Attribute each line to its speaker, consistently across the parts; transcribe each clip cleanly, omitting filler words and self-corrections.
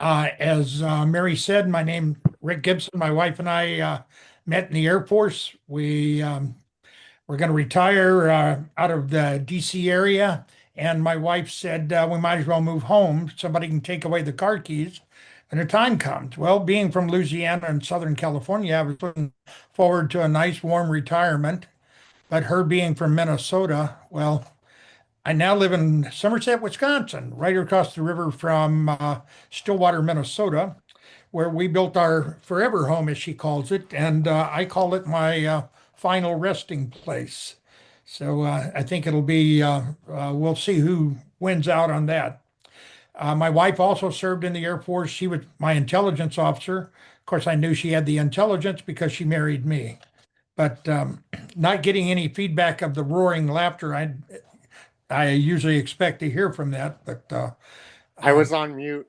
Speaker 1: Uh, as Mary said, my name Rick Gibson. My wife and I met in the Air Force. We were going to retire out of the DC area, and my wife said we might as well move home. Somebody can take away the car keys when the time comes. Well, being from Louisiana and Southern California, I was looking forward to a nice warm retirement. But her being from Minnesota, well, I now live in Somerset, Wisconsin, right across the river from Stillwater, Minnesota, where we built our forever home, as she calls it, and I call it my final resting place. So I think we'll see who wins out on that. My wife also served in the Air Force. She was my intelligence officer. Of course, I knew she had the intelligence because she married me. But not getting any feedback of the roaring laughter I usually expect to hear from that, but
Speaker 2: I
Speaker 1: uh,
Speaker 2: was on mute.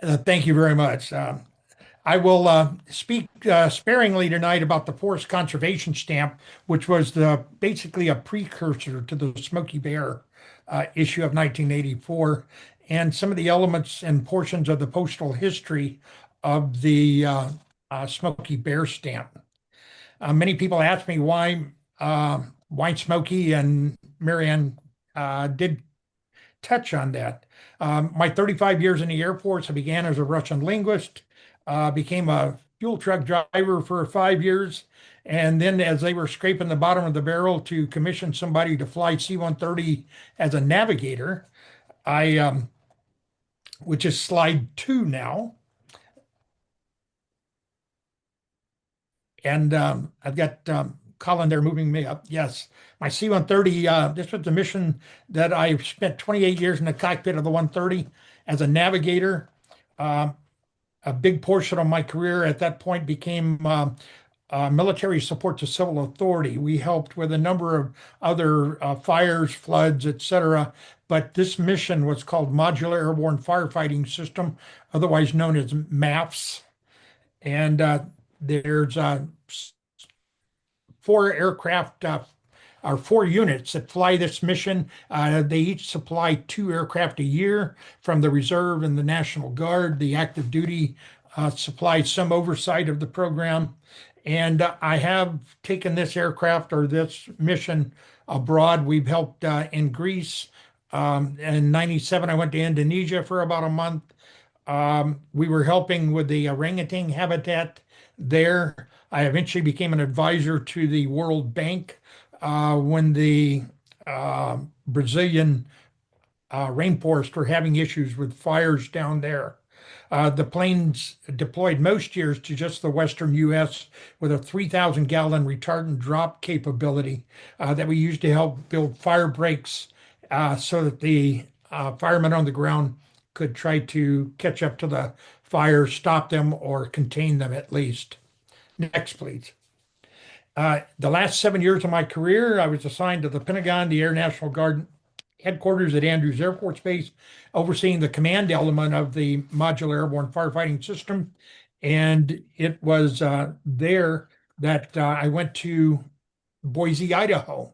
Speaker 1: thank you very much. I will speak sparingly tonight about the Forest Conservation Stamp, which was basically a precursor to the Smokey Bear issue of 1984, and some of the elements and portions of the postal history of the Smokey Bear stamp. Many people ask me why Smokey, and Marianne did touch on that. My 35 years in the Air Force, I began as a Russian linguist, became a fuel truck driver for 5 years. And then, as they were scraping the bottom of the barrel to commission somebody to fly C-130 as a navigator, I, which is slide two now, and I've got Colin there moving me up. Yes, my C-130. This was the mission that I spent 28 years in the cockpit of the 130 as a navigator. Uh, a big portion of my career at that point became military support to civil authority. We helped with a number of other fires, floods, etc. But this mission was called Modular Airborne Firefighting System, otherwise known as MAFS. And there's four aircraft or four units that fly this mission. They each supply two aircraft a year from the Reserve and the National Guard. The active duty supplies some oversight of the program. And I have taken this aircraft or this mission abroad. We've helped in Greece. In 97, I went to Indonesia for about a month. We were helping with the orangutan habitat there. I eventually became an advisor to the World Bank when the Brazilian rainforests were having issues with fires down there. The planes deployed most years to just the western U.S. with a 3,000 gallon retardant drop capability that we used to help build fire breaks so that the firemen on the ground could try to catch up to the fire, stop them, or contain them at least. Next, please. The last 7 years of my career, I was assigned to the Pentagon, the Air National Guard headquarters at Andrews Air Force Base, overseeing the command element of the Modular Airborne Firefighting System. And it was there that I went to Boise, Idaho.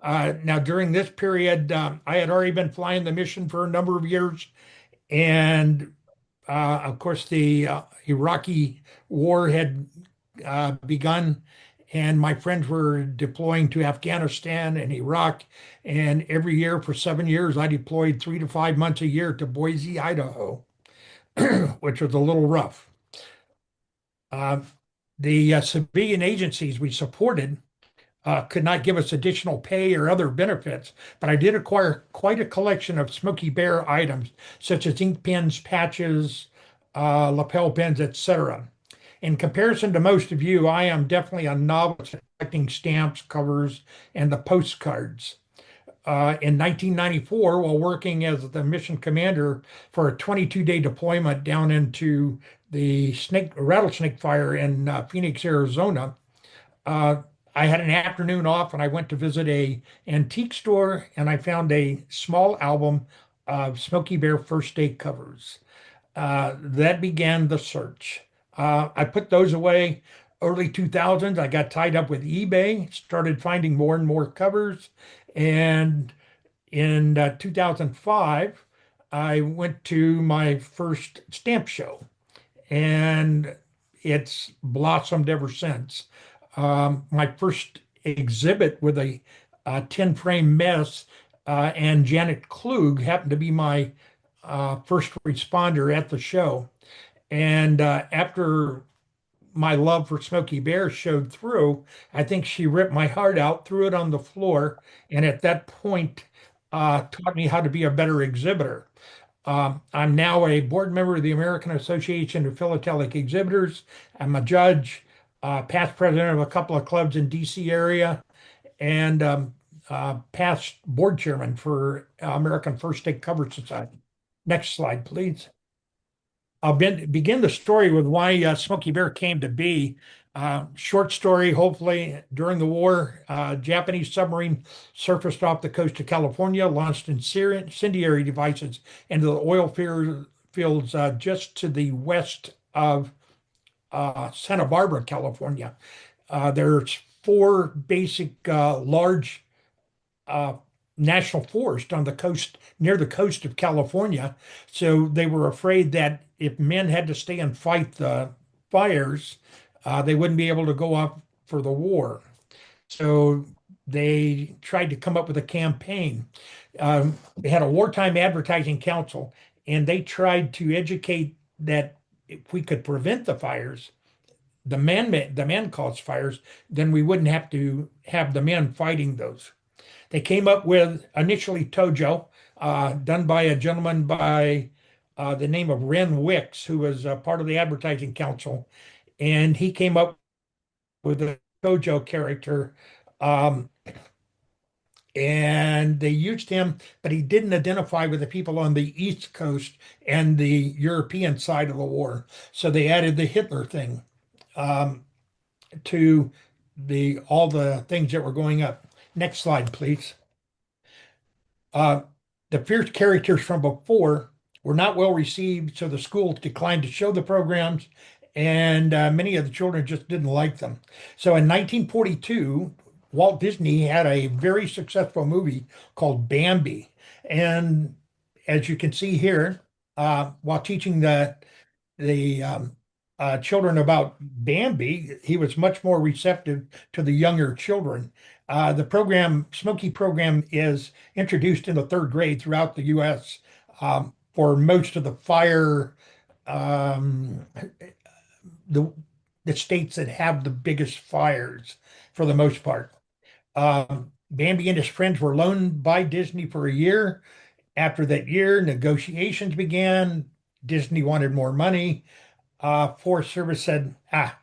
Speaker 1: Now, during this period, I had already been flying the mission for a number of years. And of course, the Iraqi war had begun, and my friends were deploying to Afghanistan and Iraq. And every year for 7 years, I deployed 3 to 5 months a year to Boise, Idaho, which was a little rough. Uh, the civilian agencies we supported could not give us additional pay or other benefits, but I did acquire quite a collection of Smokey Bear items, such as ink pens, patches, lapel pins, etc. In comparison to most of you, I am definitely a novice at collecting stamps, covers, and the postcards. In 1994, while working as the mission commander for a 22-day deployment down into the rattlesnake fire in Phoenix, Arizona, uh, I had an afternoon off and I went to visit a antique store and I found a small album of Smokey Bear first day covers. That began the search. I put those away early 2000s. I got tied up with eBay, started finding more and more covers. And in 2005, I went to my first stamp show, and it's blossomed ever since. My first exhibit with a 10 frame mess, and Janet Klug happened to be my first responder at the show. And after my love for Smokey Bear showed through, I think she ripped my heart out, threw it on the floor, and at that point, taught me how to be a better exhibitor. I'm now a board member of the American Association of Philatelic Exhibitors. I'm a judge, past president of a couple of clubs in DC area, and past board chairman for American First Take Cover Society. Next slide, please. Begin the story with why Smokey Bear came to be. Short story, hopefully, during the war, Japanese submarine surfaced off the coast of California, launched incendiary devices into the fields just to the west of Santa Barbara, California. There's four basic large uh, national forest on the coast, near the coast of California. So they were afraid that if men had to stay and fight the fires, they wouldn't be able to go off for the war. So they tried to come up with a campaign. They had a wartime advertising council, and they tried to educate that if we could prevent the fires, the man caused fires, then we wouldn't have to have the men fighting those. They came up with initially Tojo, done by a gentleman by the name of Ren Wicks, who was part of the advertising council, and he came up with a Tojo character, um, and they used him, but he didn't identify with the people on the East Coast and the European side of the war, so they added the Hitler thing um, to the all the things that were going up. Next slide, please. Uh, the fierce characters from before were not well received, so the school declined to show the programs, and many of the children just didn't like them. So in 1942, Walt Disney had a very successful movie called Bambi. And as you can see here, while teaching the children about Bambi, he was much more receptive to the younger children. The Smoky program, is introduced in the third grade throughout the U.S. For most of the um, the the states that have the biggest fires, for the most part. Bambi and his friends were loaned by Disney for a year. After that year, negotiations began. Disney wanted more money. Forest Service said,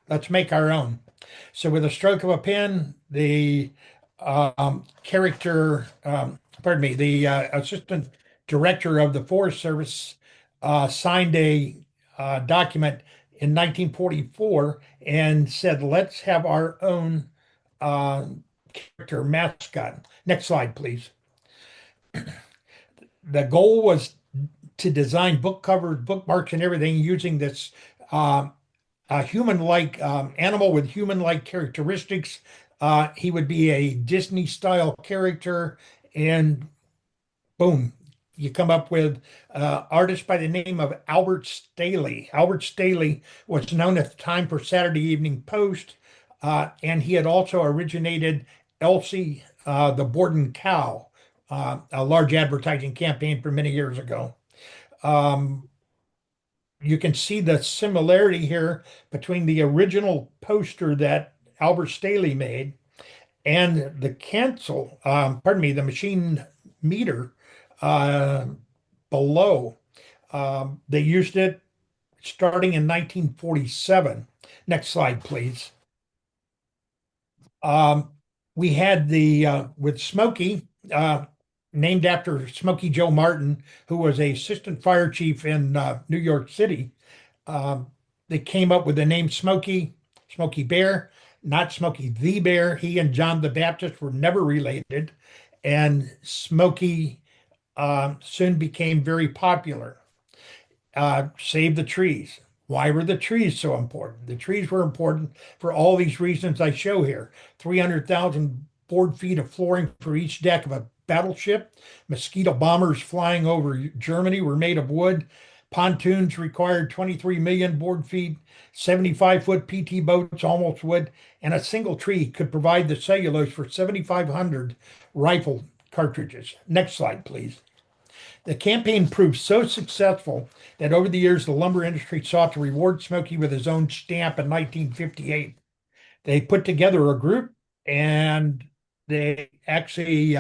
Speaker 1: let's make our own. So with a stroke of a pen, the pardon me, the assistant director of the Forest Service signed a document in 1944 and said, let's have our own uh, character mascot. Next slide, please. The goal was to design book covers, bookmarks, and everything using this a human-like animal with human-like characteristics. He would be a Disney-style character, and boom, you come up with artist by the name of Albert Staley. Albert Staley was known at the time for Saturday Evening Post, and he had also originated Elsie, the Borden cow, a large advertising campaign for many years ago. Um, you can see the similarity here between the original poster that Albert Staley made and the the machine meter uh, below. They used it starting in 1947. Next slide, please. Um, we had with Smokey, named after Smokey Joe Martin, who was a assistant fire chief in New York City. Um, they came up with the name Smokey Bear, not Smokey the Bear. He and John the Baptist were never related, and Smokey soon became very popular. Save the trees. Why were the trees so important? The trees were important for all these reasons I show here. 300,000 board feet of flooring for each deck of a battleship. Mosquito bombers flying over Germany were made of wood. Pontoons required 23 million board feet. 75-foot PT boats, almost wood, and a single tree could provide the cellulose for 7,500 rifle cartridges. Next slide, please. The campaign proved so successful that over the years the lumber industry sought to reward Smokey with his own stamp in 1958. They put together a group and they actually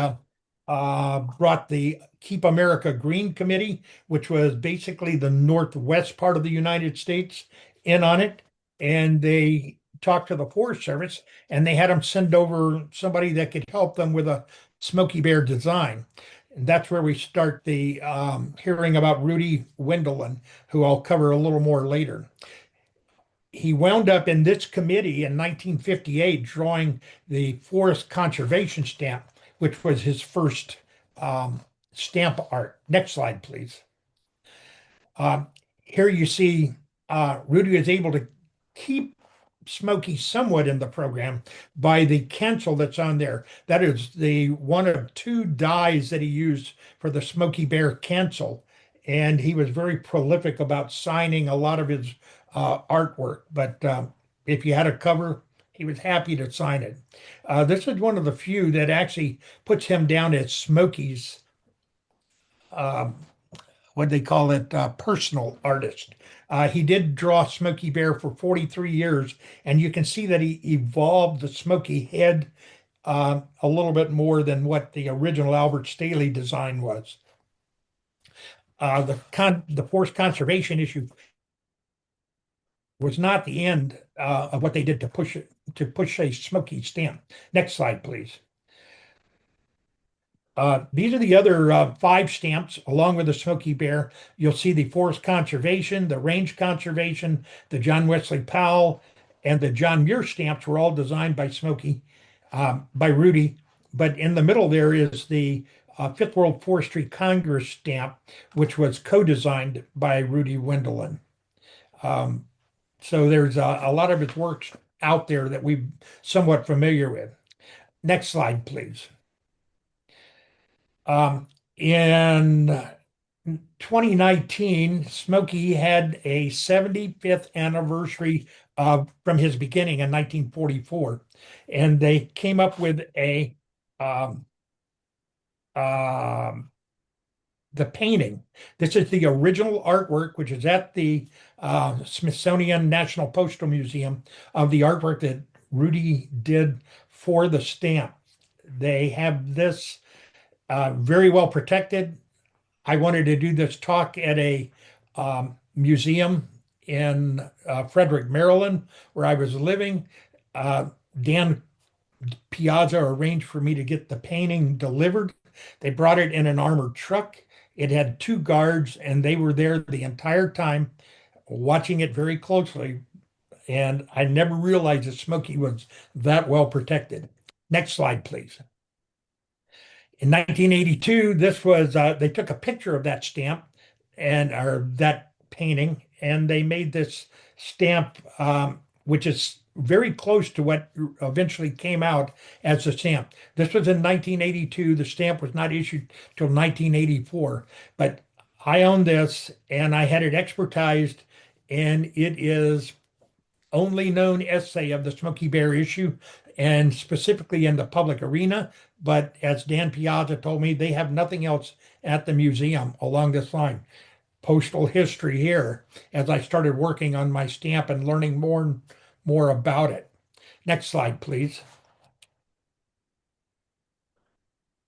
Speaker 1: brought the Keep America Green Committee, which was basically the northwest part of the United States, in on it. And they talked to the Forest Service and they had them send over somebody that could help them with a Smokey Bear design. And that's where we start the hearing about Rudy Wendelin, who I'll cover a little more later. He wound up in this committee in 1958 drawing the forest conservation stamp, which was his first stamp art. Next slide, please. Um, Here you see Rudy is able to keep Smokey somewhat in the program by the cancel that's on there. That is the one of two dies that he used for the Smokey Bear cancel. And he was very prolific about signing a lot of his artwork. But if you had a cover, he was happy to sign it. This is one of the few that actually puts him down as Smokey's um, what they call it, personal artist. He did draw Smokey Bear for 43 years, and you can see that he evolved the Smokey head a little bit more than what the original Albert Staley design was. The forest conservation issue was not the end of what they did to push a Smokey stamp. Next slide, please. These are the other five stamps, along with the Smokey Bear. You'll see the Forest Conservation, the Range Conservation, the John Wesley Powell, and the John Muir stamps were all designed by Smokey, by Rudy. But in the middle there is the Fifth World Forestry Congress stamp, which was co-designed by Rudy Wendelin. So there's a lot of his works out there that we're somewhat familiar with. Next slide, please. In 2019, Smokey had a 75th anniversary from his beginning in 1944, and they came up with um, um, the painting. This is the original artwork, which is at the Smithsonian National Postal Museum, of the artwork that Rudy did for the stamp. They have this very well protected. I wanted to do this talk at a museum in Frederick, Maryland, where I was living. Dan Piazza arranged for me to get the painting delivered. They brought it in an armored truck. It had two guards, and they were there the entire time watching it very closely. And I never realized that Smokey was that well protected. Next slide, please. In 1982, this was they took a picture of that stamp and or that painting, and they made this stamp, which is very close to what eventually came out as the stamp. This was in 1982. The stamp was not issued till 1984, but I own this and I had it expertized, and it is only known essay of the Smokey Bear issue, and specifically in the public arena. But as Dan Piazza told me, they have nothing else at the museum along this line. Postal history here as I started working on my stamp and learning more and more about it. Next slide, please.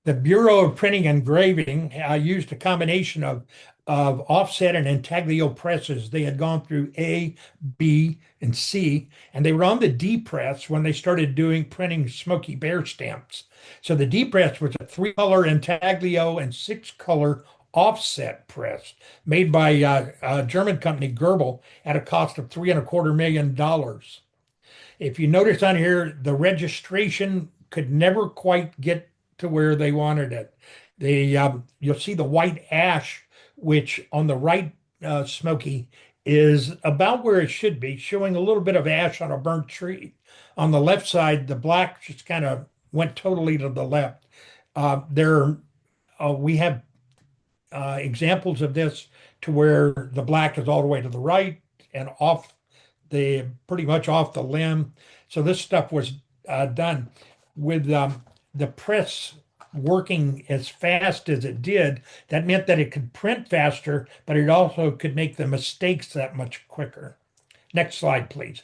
Speaker 1: The Bureau of Printing and Engraving used a combination of offset and intaglio presses. They had gone through A, B, and C, and they were on the D press when they started doing printing Smokey Bear stamps. So the D press was a 3-color intaglio and 6-color offset press made by a German company, Goebel, at a cost of $3.25 million. If you notice on here, the registration could never quite get to where they wanted it. You'll see the white ash, which on the right, Smoky, is about where it should be, showing a little bit of ash on a burnt tree. On the left side, the black just kind of went totally to the left. There, we have examples of this to where the black is all the way to the right and off the pretty much off the limb. So this stuff was done with the press working as fast as it did. That meant that it could print faster, but it also could make the mistakes that much quicker. Next slide, please.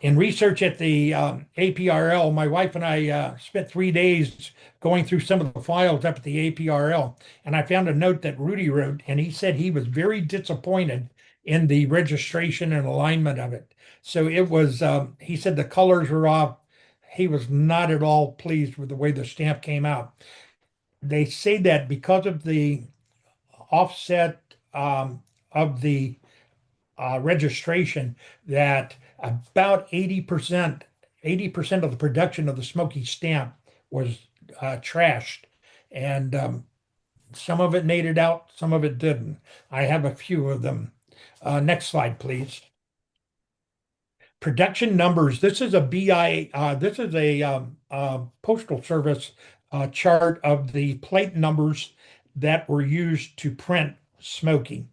Speaker 1: In research at the APRL, my wife and I spent 3 days going through some of the files up at the APRL, and I found a note that Rudy wrote, and he said he was very disappointed in the registration and alignment of it. So it was, he said the colors were off. He was not at all pleased with the way the stamp came out. They say that because of the offset of the registration that about 80% of the production of the Smoky stamp was trashed. And some of it made it out, some of it didn't. I have a few of them. Next slide, please. Production numbers. This is a BI, this is a Postal Service chart of the plate numbers that were used to print Smoky.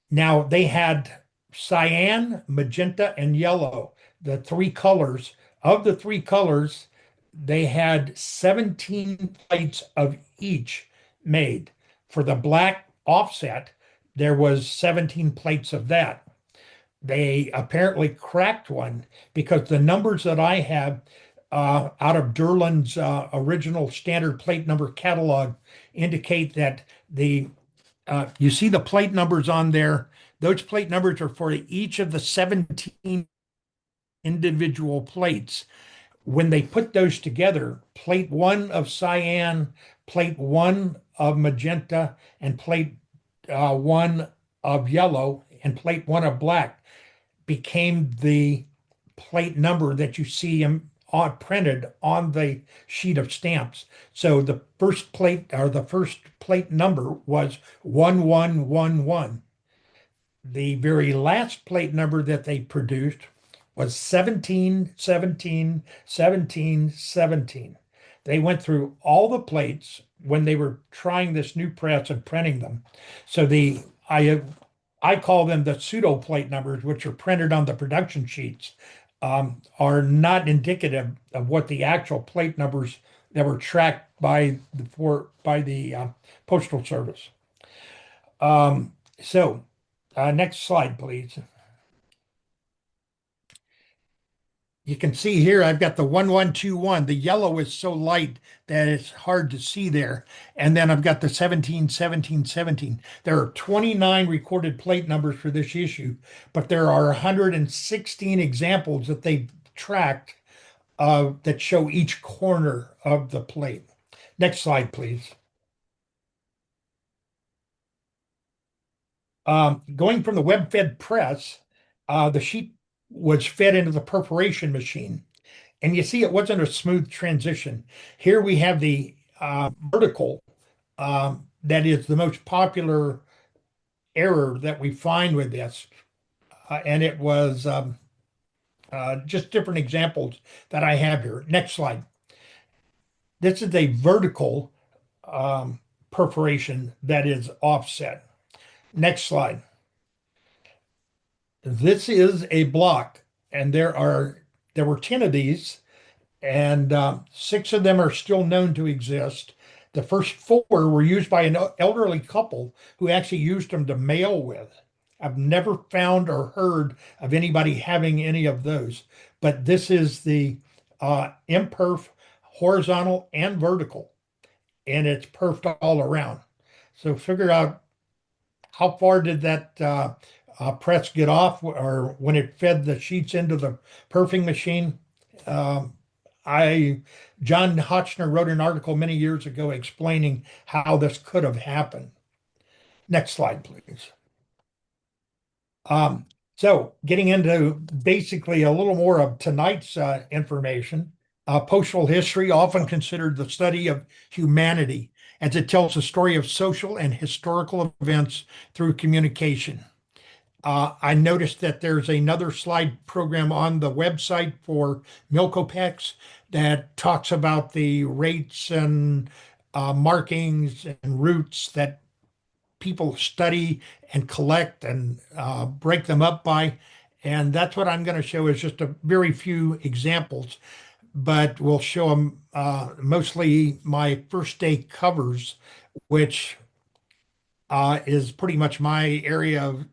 Speaker 1: Now they had cyan, magenta, and yellow, the three colors. Of the three colors, they had 17 plates of each made. For the black offset, there was 17 plates of that. They apparently cracked one because the numbers that I have out of Derland's original standard plate number catalog indicate that you see the plate numbers on there. Those plate numbers are for each of the 17 individual plates. When they put those together, plate one of cyan, plate one of magenta, and plate one of yellow, and plate one of black became the plate number that you see printed on the sheet of stamps. So the first plate or the first plate number was 1111. The very last plate number that they produced was 17, 17, 17, 17. They went through all the plates when they were trying this new press and printing them. So I call them the pseudo plate numbers, which are printed on the production sheets, are not indicative of what the actual plate numbers that were tracked by the Postal Service. So next slide, please. You can see here I've got the 1121. The yellow is so light that it's hard to see there. And then I've got the 17, 17, 17. There are 29 recorded plate numbers for this issue, but there are 116 examples that they tracked that show each corner of the plate. Next slide, please. Going from the web-fed press, the sheet was fed into the perforation machine. And you see, it wasn't a smooth transition. Here we have the vertical, that is the most popular error that we find with this. And it was just different examples that I have here. Next slide. This is a vertical perforation that is offset. Next slide. This is a block, and there were 10 of these, and 6 of them are still known to exist. The first 4 were used by an elderly couple who actually used them to mail with. I've never found or heard of anybody having any of those, but this is the imperf horizontal and vertical, and it's perfed all around. So figure out how far did that press get off, or when it fed the sheets into the perfing machine. I John Hotchner wrote an article many years ago explaining how this could have happened. Next slide, please. Um, so getting into basically a little more of tonight's information, postal history, often considered the study of humanity, as it tells the story of social and historical events through communication. I noticed that there's another slide program on the website for Milkopex that talks about the rates and markings and routes that people study and collect and break them up by. And that's what I'm going to show is just a very few examples, but we'll show them mostly my first day covers, which is pretty much my area of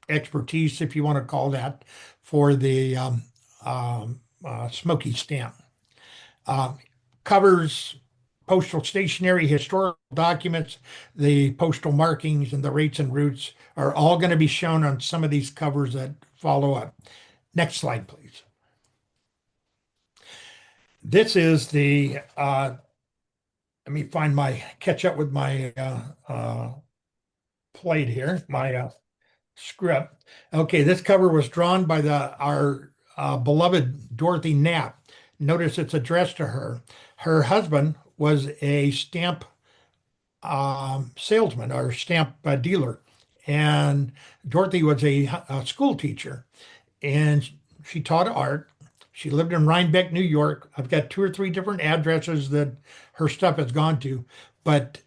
Speaker 1: expertise, if you want to call that, for the Smoky stamp. Uh, Covers postal stationery, historical documents, the postal markings, and the rates and routes are all going to be shown on some of these covers that follow up. Next slide, please. This is let me find catch up with my plate here, my script. Okay, this cover was drawn by our beloved Dorothy Knapp. Notice it's addressed to her. Her husband was a stamp salesman or stamp dealer, and Dorothy was a school teacher, and she taught art. She lived in Rhinebeck, New York. I've got two or three different addresses that her stuff has gone to, but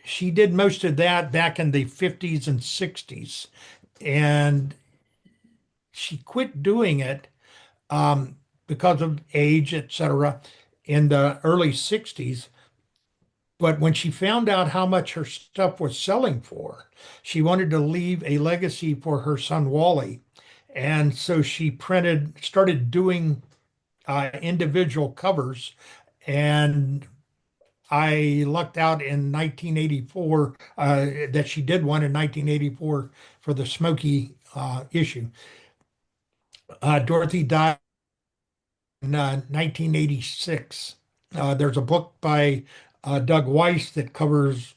Speaker 1: she did most of that back in the 50s and 60s. And she quit doing it because of age, etc., in the early 60s. But when she found out how much her stuff was selling for, she wanted to leave a legacy for her son Wally. And so she started doing individual covers. And I lucked out in 1984 that she did one in 1984 for the Smoky issue. Dorothy died in 1986. There's a book by Doug Weiss that covers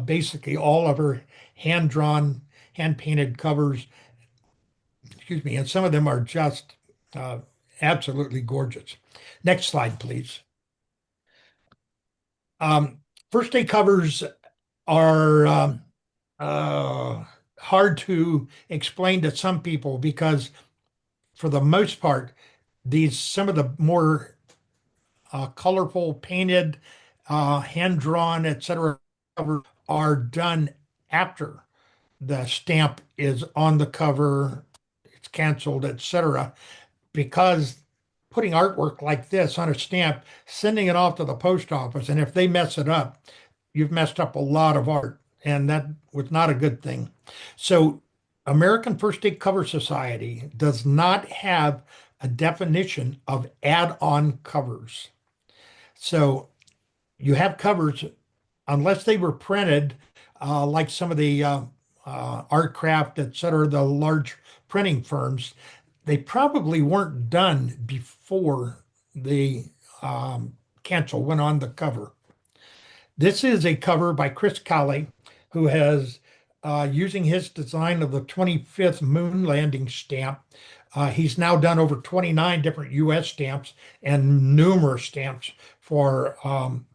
Speaker 1: basically all of her hand-drawn, hand-painted covers. Excuse me, and some of them are just uh, absolutely gorgeous. Next slide, please. Um, First day covers are hard to explain to some people because, for the most part, these some of the more colorful, painted, hand drawn, etc., covers are done after the stamp is on the cover, it's canceled, etc. Because putting artwork like this on a stamp, sending it off to the post office, and if they mess it up, you've messed up a lot of art, and that was not a good thing. So, American First Day Cover Society does not have a definition of add-on covers. So, you have covers unless they were printed, like some of the Artcraft, et cetera, the large printing firms, they probably weren't done before the cancel went on the cover. This is a cover by Chris Cowley, who has, using his design of the 25th moon landing stamp, he's now done over 29 different US stamps and numerous stamps for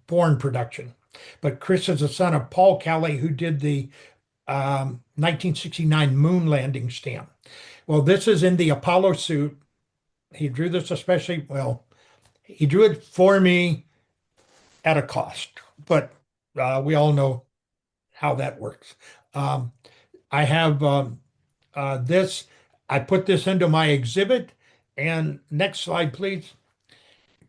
Speaker 1: foreign production. But Chris is the son of Paul Cowley, who did the 1969 moon landing stamp. Well, this is in the Apollo suit. He drew this especially, well, he drew it for me at a cost, but we all know how that works. Um, I have this, I put this into my exhibit. And next slide, please.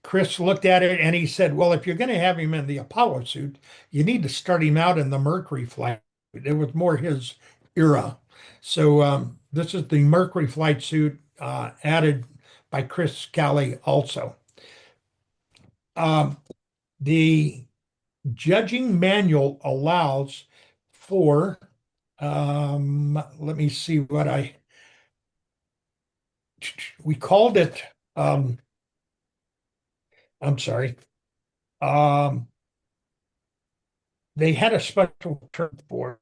Speaker 1: Chris looked at it and he said, well, if you're going to have him in the Apollo suit, you need to start him out in the Mercury flight. It was more his era. So this is the Mercury flight suit added by Chris Cowley also. Um, the judging manual allows for, let me see we called it, I'm sorry. Um, they had a special term for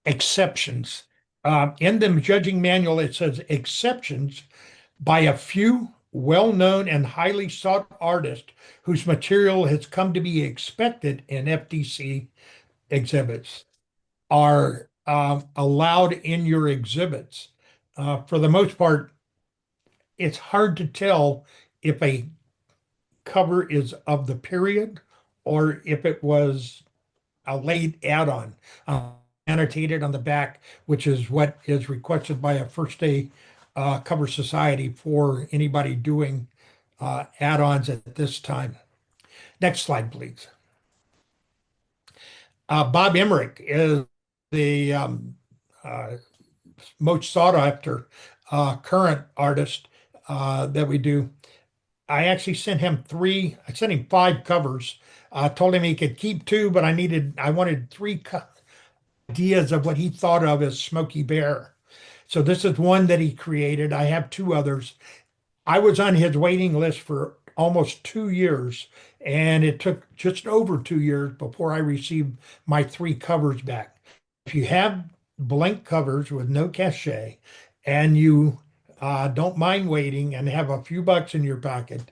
Speaker 1: exceptions. In the judging manual, it says exceptions by a few well-known and highly sought artists whose material has come to be expected in FDC exhibits are allowed in your exhibits. For the most part, it's hard to tell if a cover is of the period or if it was a late add-on, annotated on the back, which is what is requested by a first day cover society for anybody doing add-ons at this time. Next slide, please. Bob Emmerich is the uh, most sought after current artist that we do. I sent him five covers. Told him he could keep two, but I wanted three ideas of what he thought of as Smokey Bear. So this is one that he created. I have two others. I was on his waiting list for almost 2 years, and it took just over 2 years before I received my three covers back. If you have blank covers with no cachet and you don't mind waiting and have a few bucks in your pocket,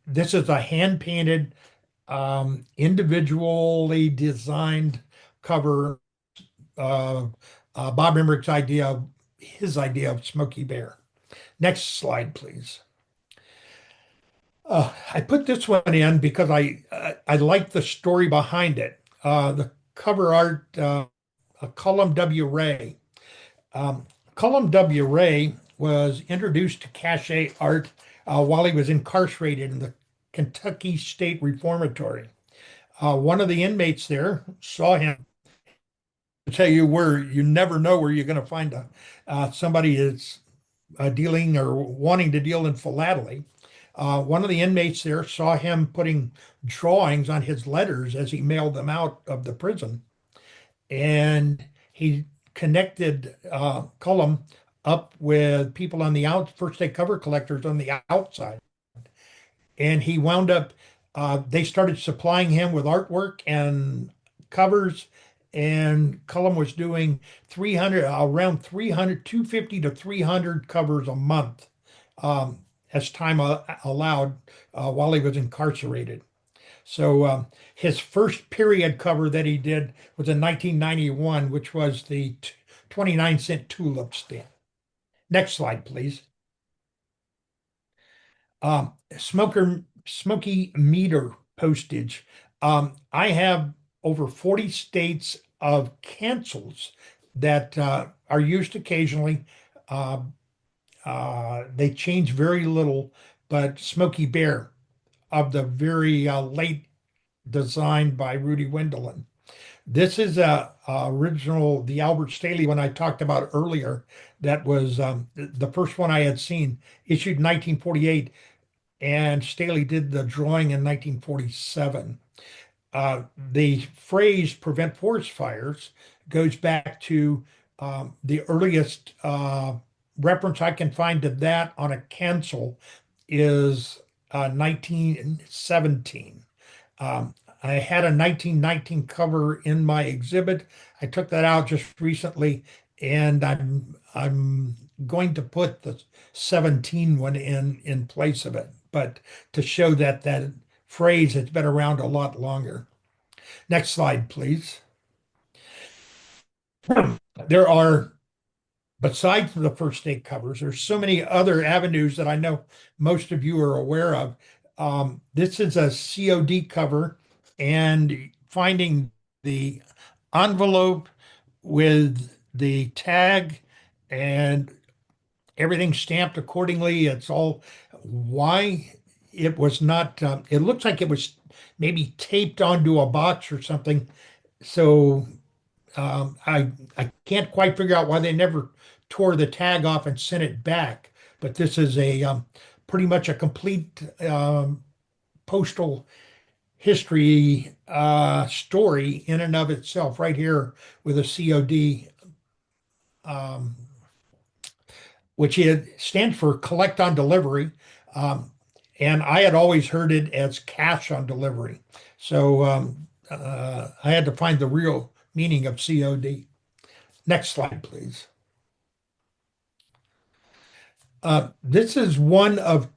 Speaker 1: this is a hand painted, individually designed cover. Uh, Bob Emmerich's his idea of Smokey Bear. Next slide, please. I put this one in because I like the story behind it. The cover art, Colum W. Ray. Um, Colum W. Ray was introduced to cachet art while he was incarcerated in the Kentucky State Reformatory. One of the inmates there saw him. To tell you where you never know where you're going to find somebody that's dealing or wanting to deal in philately. One of the inmates there saw him putting drawings on his letters as he mailed them out of the prison, and he connected Cullum up with people on the first day cover collectors on the outside, and he wound up. They started supplying him with artwork and covers, and Cullum was doing 300, around 300, 250 to 300 covers a month, um, as time allowed, while he was incarcerated. So his first period cover that he did was in 1991, which was the 29-cent tulip stamp. Next slide, please. Smoky meter postage. I have over 40 states of cancels that are used occasionally. Uh, they change very little, but Smoky Bear of the very late design by Rudy Wendelin. This is a original, the Albert Staley one I talked about earlier. That was the first one I had seen, issued in 1948, and Staley did the drawing in 1947. The phrase "prevent forest fires" goes back to the earliest reference I can find to that on a cancel is 1917. Um, I had a 1919 cover in my exhibit. I took that out just recently, and I'm going to put the 17 one in place of it, but to show that that phrase has been around a lot longer. Next slide, please. There are, besides the first day covers, there's so many other avenues that I know most of you are aware of. This is a COD cover, and finding the envelope with the tag and everything stamped accordingly. It's all why it was not, it looks like it was maybe taped onto a box or something. So I can't quite figure out why they never tore the tag off and sent it back. But this is a pretty much a complete postal history story in and of itself, right here with a COD, um, which it stands for collect on delivery. Um, and I had always heard it as cash on delivery. So I had to find the real meaning of COD. Next slide, please. This is one of,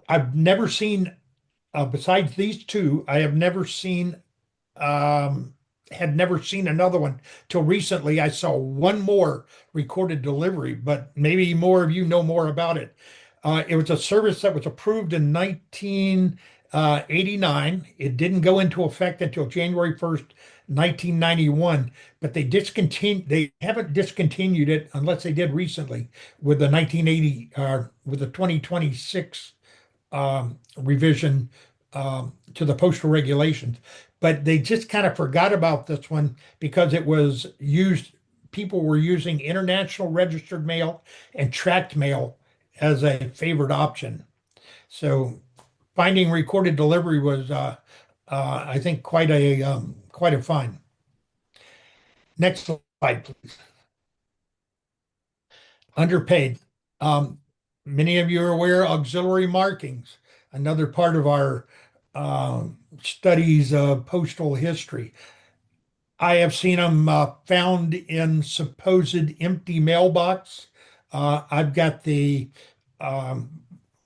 Speaker 1: I've never seen, besides these two, I have never seen um, had never seen another one till recently. I saw one more recorded delivery, but maybe more of you know more about it. It was a service that was approved in 1989. It didn't go into effect until January 1st, 1991, but they haven't discontinued it unless they did recently with the 1980 with the 2026 revision to the postal regulations. But they just kind of forgot about this one because it was used, people were using international registered mail and tracked mail as a favored option. So finding recorded delivery was, I think, quite a find. Next slide, please. Underpaid. Um, Many of you are aware auxiliary markings, another part of our studies of postal history. I have seen them found in supposed empty mailbox. I've got the um,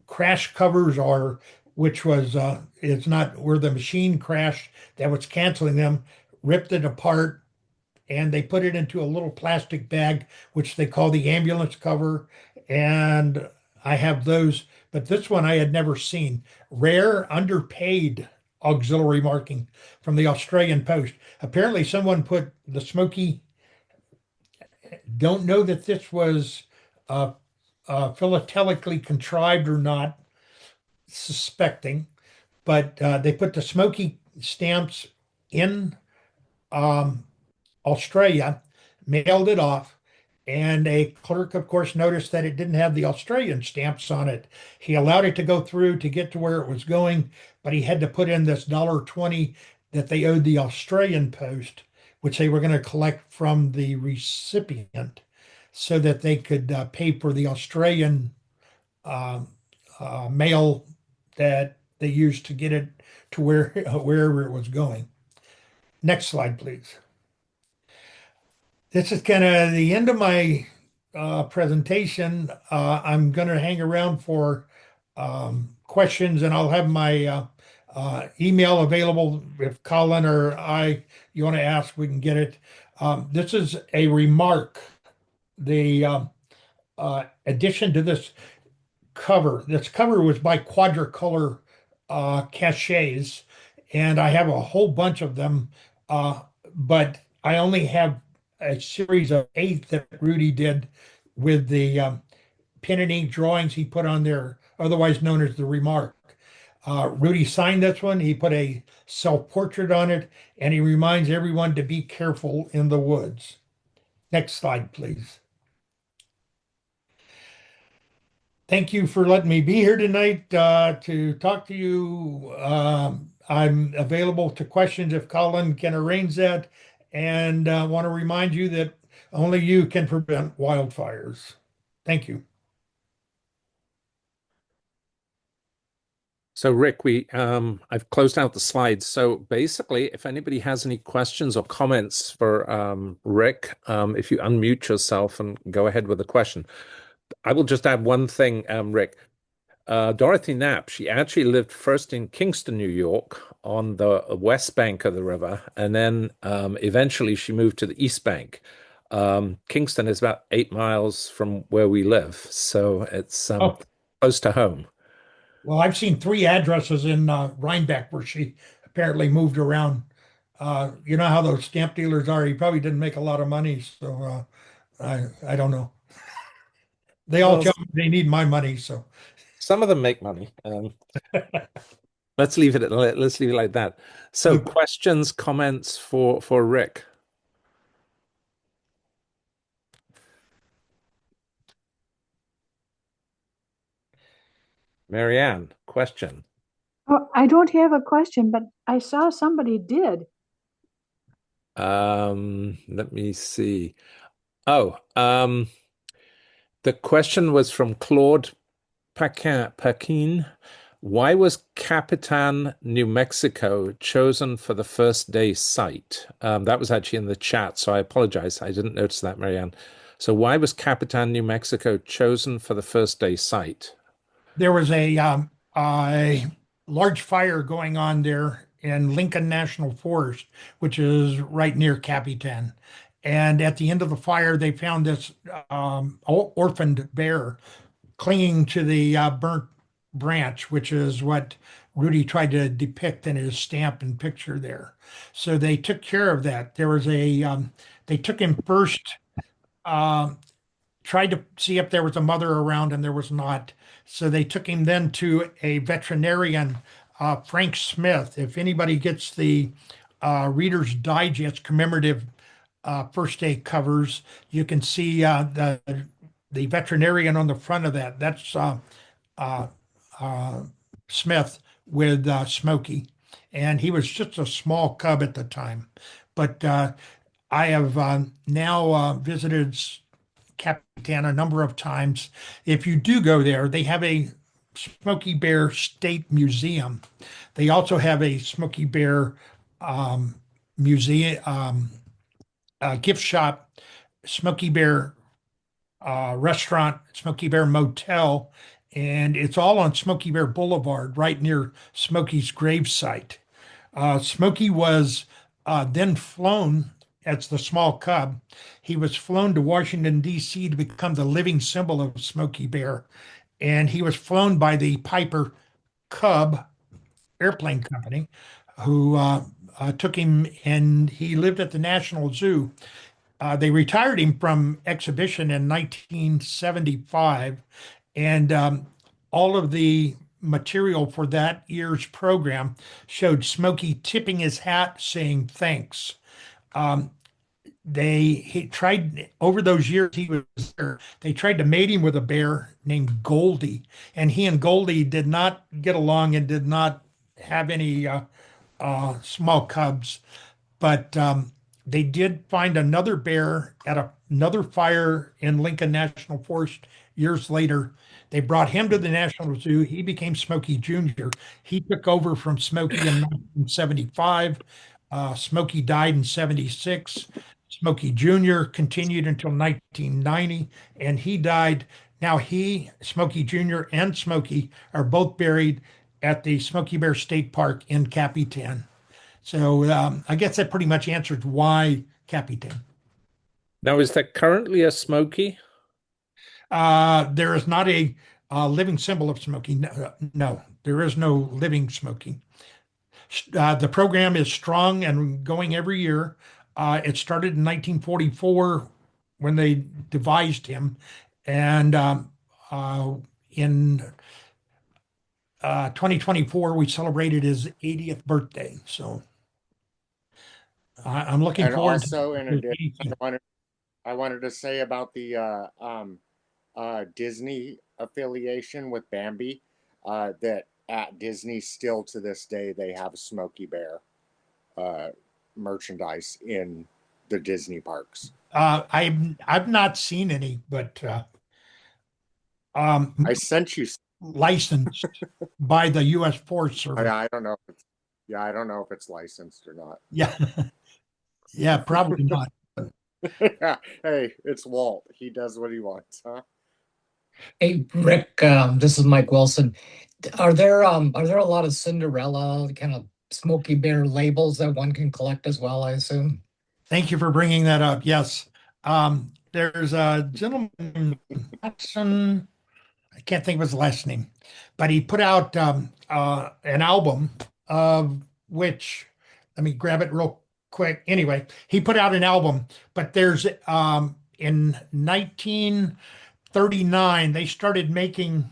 Speaker 1: crash covers, or which was it's not where the machine crashed that was canceling them, ripped it apart, and they put it into a little plastic bag, which they call the ambulance cover. And I have those, but this one I had never seen. Rare, underpaid auxiliary marking from the Australian Post. Apparently, someone put the Smoky. Don't know that this was uh, philatelically contrived or not, suspecting, but they put the Smoky stamps in um, Australia, mailed it off, and a clerk, of course, noticed that it didn't have the Australian stamps on it. He allowed it to go through to get to where it was going, but he had to put in this $1.20 that they owed the Australian Post, which they were going to collect from the recipient so that they could pay for the Australian uh, mail that they used to get it to where wherever it was going. Next slide, please. This is kind of the end of my presentation. I'm going to hang around for questions, and I'll have my email available if Colin or I, you want to ask, we can get it. This is a remark. The addition to this cover was by Quadricolor Cachets, and I have a whole bunch of them, uh, but I only have a series of 8 that Rudy did with the pen and ink drawings he put on there, otherwise known as the remark. Rudy signed this one. He put a self-portrait on it, and he reminds everyone to be careful in the woods. Next slide, please. Thank you for letting me be here tonight to talk to you. I'm available to questions if Colin can arrange that, and want to remind you that only you can prevent wildfires. Thank you.
Speaker 2: So Rick, we I've closed out the slides. So basically, if anybody has any questions or comments for Rick, if you unmute yourself and go ahead with the question. I will just add one thing, Rick. Dorothy Knapp, she actually lived first in Kingston, New York, on the west bank of the river, and then eventually she moved to the east bank. Kingston is about 8 miles from where we live, so it's
Speaker 1: Oh,
Speaker 2: close to home.
Speaker 1: well, I've seen 3 addresses in Rhinebeck where she apparently moved around. You know how those stamp dealers are. He probably didn't make a lot of money, so I don't know. They all
Speaker 2: Well,
Speaker 1: tell me they need my money, so.
Speaker 2: some of them make money. Let's leave it let's leave it like that. So,
Speaker 1: Okay.
Speaker 2: questions, comments for Rick? Marianne, question.
Speaker 3: Oh, I don't have a question, but I saw somebody did.
Speaker 2: Let me see. Oh, the question was from Claude Paquin. Why was Capitan, New Mexico chosen for the first day site? That was actually in the chat, so I apologize. I didn't notice that, Marianne. So why was Capitan, New Mexico chosen for the first day site?
Speaker 1: There was a large fire going on there in Lincoln National Forest, which is right near Capitan. And at the end of the fire, they found this orphaned bear clinging to the burnt branch, which is what Rudy tried to depict in his stamp and picture there. So they took care of that. They took him first, um, tried to see if there was a mother around, and there was not. So they took him then to a veterinarian, Frank Smith. If anybody gets the Reader's Digest commemorative first aid covers, you can see the veterinarian on the front of that. That's uh, uh, Smith with Smokey, and he was just a small cub at the time. But I have now visited Capitan a number of times. If you do go there, they have a Smokey Bear State Museum. They also have a Smokey Bear museum, gift shop, Smokey Bear restaurant, Smokey Bear Motel, and it's all on Smokey Bear Boulevard, right near Smokey's gravesite. Smokey was then flown as the small cub. He was flown to Washington, D.C. to become the living symbol of Smokey Bear. And he was flown by the Piper Cub Airplane Company, who took him, and he lived at the National Zoo. They retired him from exhibition in 1975, and all of the material for that year's program showed Smokey tipping his hat, saying thanks. Um, he tried over those years he was there. They tried to mate him with a bear named Goldie, and he and Goldie did not get along and did not have any small cubs. But they did find another bear at another fire in Lincoln National Forest years later. They brought him to the National Zoo. He became Smokey Jr. He took over from Smokey in 1975. Smokey died in 76. Smokey Jr. continued until 1990, and he died. Now Smokey Jr. and Smokey are both buried at the Smokey Bear State Park in Capitan. So I guess that pretty much answers why Capitan.
Speaker 2: Now, is there currently a Smokey?
Speaker 1: There is not a living symbol of Smokey. No, no, there is no living Smokey. The program is strong and going every year. It started in 1944 when they devised him, and in 2024 we celebrated his 80th birthday. So I'm looking
Speaker 4: And
Speaker 1: forward
Speaker 4: also,
Speaker 1: to
Speaker 4: in
Speaker 1: his
Speaker 4: addition,
Speaker 1: 80th.
Speaker 4: I wanted to say about the Disney affiliation with Bambi, that at Disney still to this day they have Smokey Bear uh, merchandise in the Disney parks.
Speaker 1: I've not seen any, but
Speaker 4: I sent you.
Speaker 1: licensed by the U.S. Forest Service.
Speaker 4: I don't know. I don't know if it's licensed or not.
Speaker 1: Yeah, yeah, probably not.
Speaker 4: Hey, it's Walt. He does what he wants, huh?
Speaker 5: Hey Rick, this is Mike Wilson. Are there a lot of Cinderella kind of Smoky Bear labels that one can collect as well, I assume?
Speaker 1: Thank you for bringing that up. Yes, there's a gentleman named Watson. I can't think of his last name, but he put out an album of which, let me grab it real quick. Anyway, he put out an album, but there's in 1939 they started making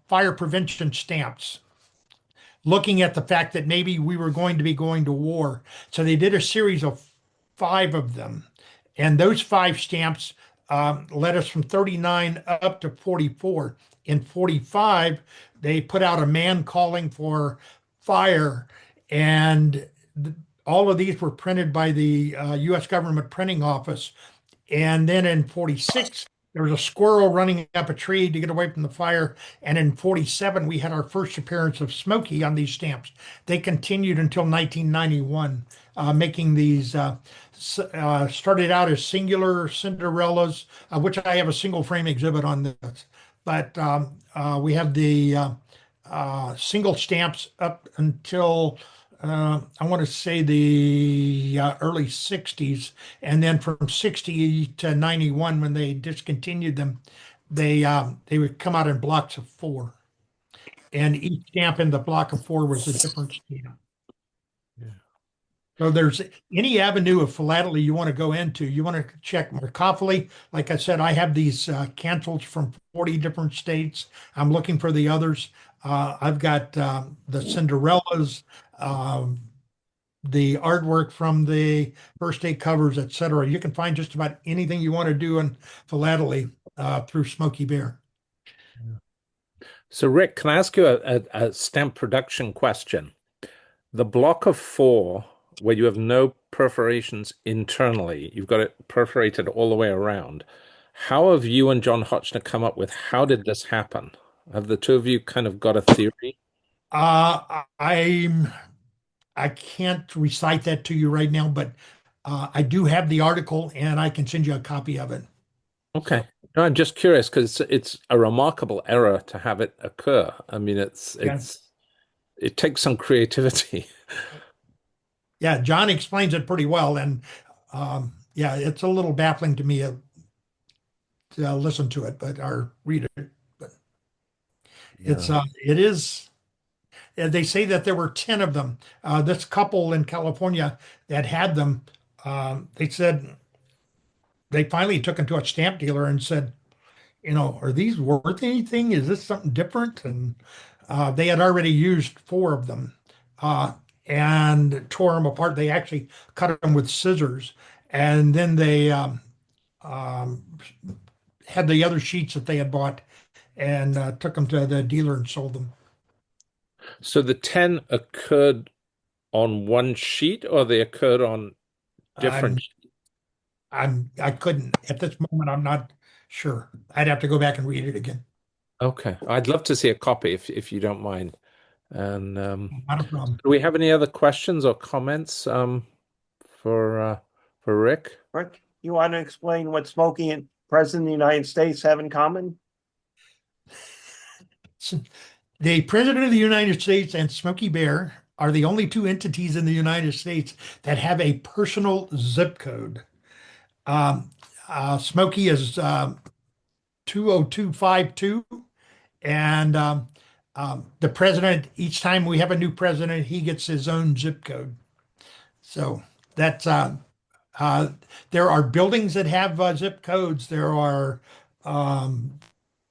Speaker 1: fire prevention stamps, looking at the fact that maybe we were going to be going to war. So they did a series of five of them. And those five stamps led us from 39 up to 44. In 45, they put out a man calling for fire. And all of these were printed by the U.S. government printing office. And then in 46, there was a squirrel running up a tree to get away from the fire. And in 47, we had our first appearance of Smokey on these stamps. They continued until 1991, making these, started out as singular Cinderellas, which I have a single frame exhibit on this. But we have the single stamps up until I want to say the early 60s. And then from 60 to 91, when they discontinued them, they would come out in blocks of four. And each stamp in the block of four was a different stamp.
Speaker 2: Yeah.
Speaker 1: So there's any avenue of philately you want to go into. You want to check Markophily. Like I said, I have these cancels from 40 different states. I'm looking for the others. I've got the Cinderellas, um, the artwork from the first day covers, etc. You can find just about anything you want to do in philately through Smokey Bear.
Speaker 2: So, Rick, can I ask you a stamp production question? The block of four, where you have no perforations internally, you've got it perforated all the way around. How have you and John Hotchner come up with how did this happen? Have the two of you kind of got a theory?
Speaker 1: I'm I can't recite that to you right now, but I do have the article and I can send you a copy of it.
Speaker 2: Okay.
Speaker 1: So
Speaker 2: No, I'm just curious because it's a remarkable error to have it occur. I mean,
Speaker 1: yeah,
Speaker 2: it takes some creativity.
Speaker 1: yeah, John explains it pretty well, and yeah, it's a little baffling to me to listen to it, but or read it. But it's
Speaker 2: Yeah.
Speaker 1: it is. They say that there were 10 of them. This couple in California that had them, they said they finally took them to a stamp dealer and said, are these worth anything? Is this something different? And they had already used four of them uh, and tore them apart. They actually cut them with scissors, and then they um, had the other sheets that they had bought and took them to the dealer and sold them.
Speaker 2: So the 10 occurred on one sheet or they occurred on different?
Speaker 1: I'm, I couldn't at this moment. I'm not sure. I'd have to go back and read it again.
Speaker 2: Okay. I'd love to see a copy if you don't mind. And
Speaker 1: Not a problem.
Speaker 2: do we have any other questions or comments for Rick?
Speaker 6: Rick, you want to explain what Smokey and President of the United States have in common?
Speaker 1: The President of the United States and Smokey Bear are the only two entities in the United States that have a personal zip code. Um, Smokey is 20252, and the president, each time we have a new president, he gets his own zip code. So that's uh, there are buildings that have zip codes. There are um,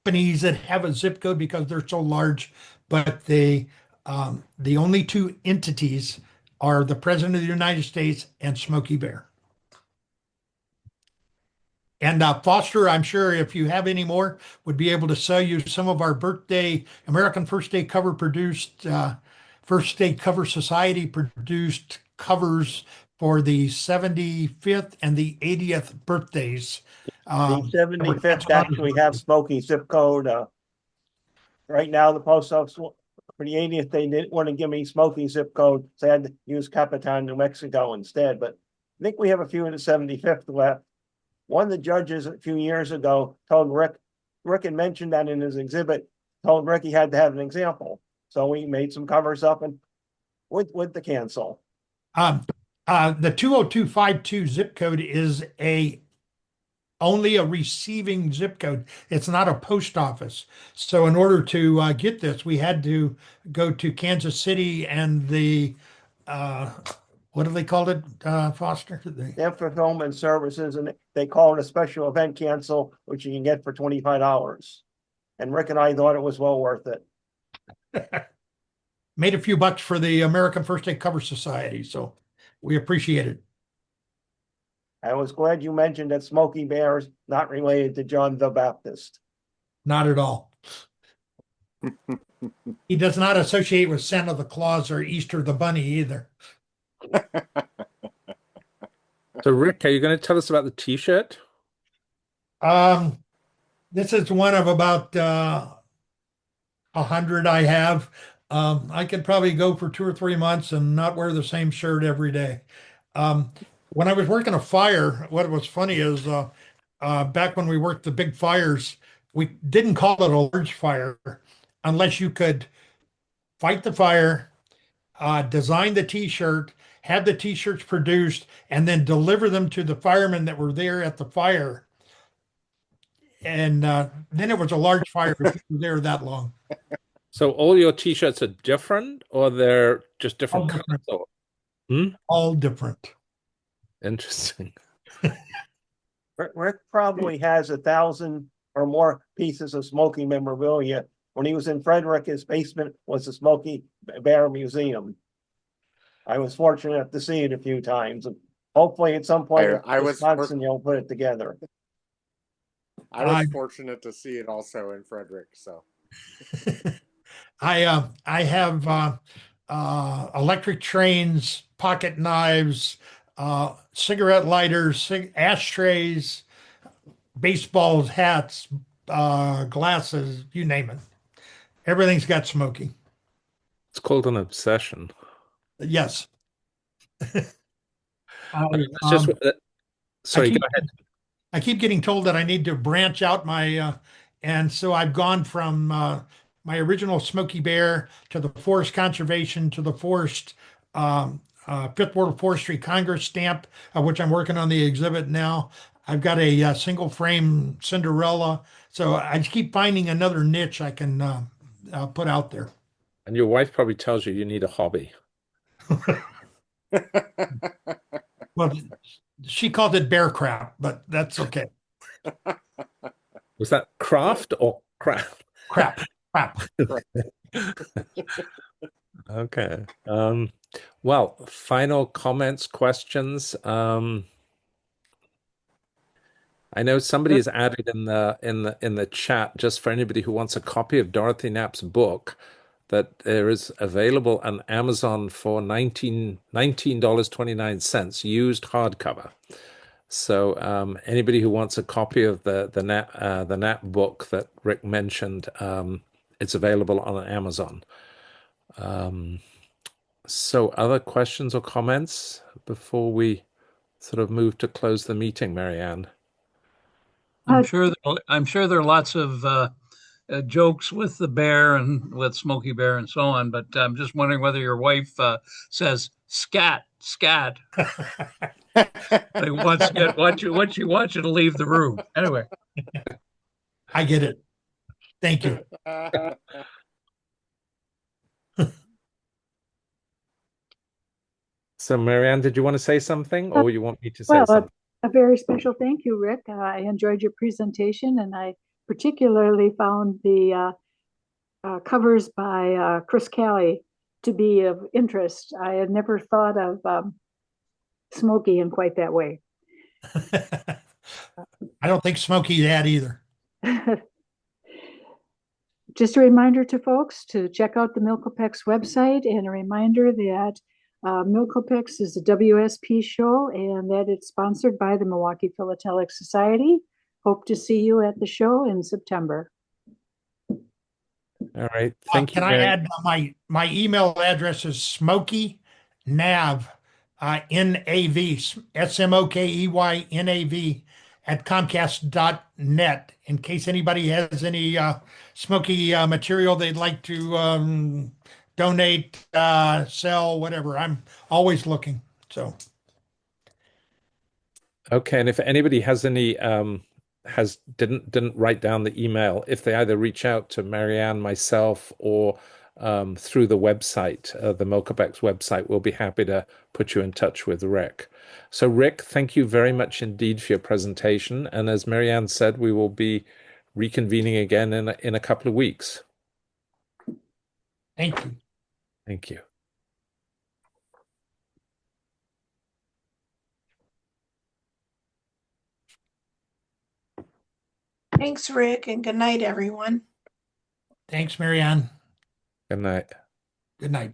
Speaker 1: companies that have a zip code because they're so large, but the only two entities are the President of the United States and Smokey Bear. And Foster, I'm sure if you have any more, would be able to sell you some of our birthday American First Day Cover produced, First Day Cover Society produced covers for the 75th and the 80th birthdays.
Speaker 6: The
Speaker 1: That were
Speaker 6: 75th actually have Smokey zip code. Right now, the post office for the 80th, they didn't want to give me Smokey zip code, so I had to use Capitan, New Mexico instead. But I think we have a few in the 75th left. One of the judges a few years ago told Rick had mentioned that in his exhibit, told Rick he had to have an example. So we made some covers up and with the cancel.
Speaker 1: The 20252 zip code is only a receiving zip code. It's not a post office. So in order to get this, we had to go to Kansas City and the what do they call it, Foster?
Speaker 6: Their fulfillment services, and they call it a special event cancel, which you can get for $25. And Rick and I thought it was well worth it.
Speaker 1: Made a few bucks for the American First Day Cover Society, so we appreciate it.
Speaker 6: I was glad you mentioned that Smokey Bear is not related to John the Baptist.
Speaker 1: Not at all. He does not associate with Santa the Claus or Easter the Bunny either.
Speaker 2: So, Rick, are you going to tell us about the T-shirt?
Speaker 1: This is one of about 100 I have. I could probably go for 2 or 3 months and not wear the same shirt every day. When I was working a fire, what was funny is back when we worked the big fires, we didn't call it a large fire unless you could fight the fire, design the t-shirt, have the t-shirts produced, and then deliver them to the firemen that were there at the fire. And then it was a large fire if you were there that long.
Speaker 2: So all your t-shirts are different, or they're just
Speaker 1: All
Speaker 2: different colors?
Speaker 1: different.
Speaker 2: Or... Hmm?
Speaker 1: All different.
Speaker 2: Interesting.
Speaker 6: Rick probably has 1,000 or more pieces of Smokey memorabilia. When he was in Frederick, his basement was the Smokey Bear Museum. I was fortunate to see it a few times, and hopefully at some point in
Speaker 4: I was
Speaker 6: Wisconsin, you'll put it together.
Speaker 4: I was fortunate to see it also in Frederick. So
Speaker 1: I have electric trains, pocket knives, cigarette lighters, ashtrays, baseballs, hats, glasses, you name it. Everything's got Smokey.
Speaker 2: It's called an obsession.
Speaker 1: Yes.
Speaker 2: It's just sorry, go ahead.
Speaker 1: I keep getting told that I need to branch out my, and so I've gone from my original Smokey Bear to the Forest Conservation to the Forest Fifth World Forestry Congress stamp, which I'm working on the exhibit now. I've got a single frame Cinderella, so I just keep finding another niche I can put out there.
Speaker 2: And your wife probably tells you need a hobby.
Speaker 1: Well, she called it bear crap, but that's okay.
Speaker 2: Was that craft or crap?
Speaker 1: Crap, crap.
Speaker 2: Okay. Well, final comments, questions. I know somebody has added in the chat, just for anybody who wants a copy of Dorothy Knapp's book, that there is available on Amazon for $19.29 used hardcover. So anybody who wants a copy of the Knapp book that Rick mentioned, it's available on Amazon. So other questions or comments before we sort of move to close the meeting, Marianne?
Speaker 3: Uh,
Speaker 7: I'm sure there are lots of jokes with the bear and with Smokey Bear and so on, but I'm just wondering whether your wife says scat, scat. Like once you want you to leave the room. Anyway,
Speaker 1: I get it. Thank you.
Speaker 2: So, Marianne, did you want to say something, or you want me to say
Speaker 3: Well,
Speaker 2: something?
Speaker 3: a very special thank you, Rick. I enjoyed your presentation, and I particularly found the covers by Chris Kelly to be of interest. I had never thought of Smokey in quite that way.
Speaker 1: I don't think Smokey had either.
Speaker 3: Just a reminder to folks to check out the Milkopex website, and a reminder that Milkopex is a WSP show and that it's sponsored by the Milwaukee Philatelic Society. Hope to see you at the show in September.
Speaker 2: All right. Thank you.
Speaker 1: Can I add my email address is Smokey Nav, NAV, SMOKEYNAV at Comcast.net in case anybody has any Smokey material they'd like to donate, sell, whatever. I'm always looking. So
Speaker 2: Okay, and if anybody has any didn't write down the email, if they either reach out to Marianne, myself, or through the website, the Milkopex website, we'll be happy to put you in touch with Rick. So, Rick, thank you very much indeed for your presentation. And as Marianne said, we will be reconvening again in a couple of weeks.
Speaker 1: thank you.
Speaker 2: Thank you.
Speaker 8: Thanks, Rick, and good night, everyone.
Speaker 1: Thanks, Marianne.
Speaker 2: Good night.
Speaker 1: Good night.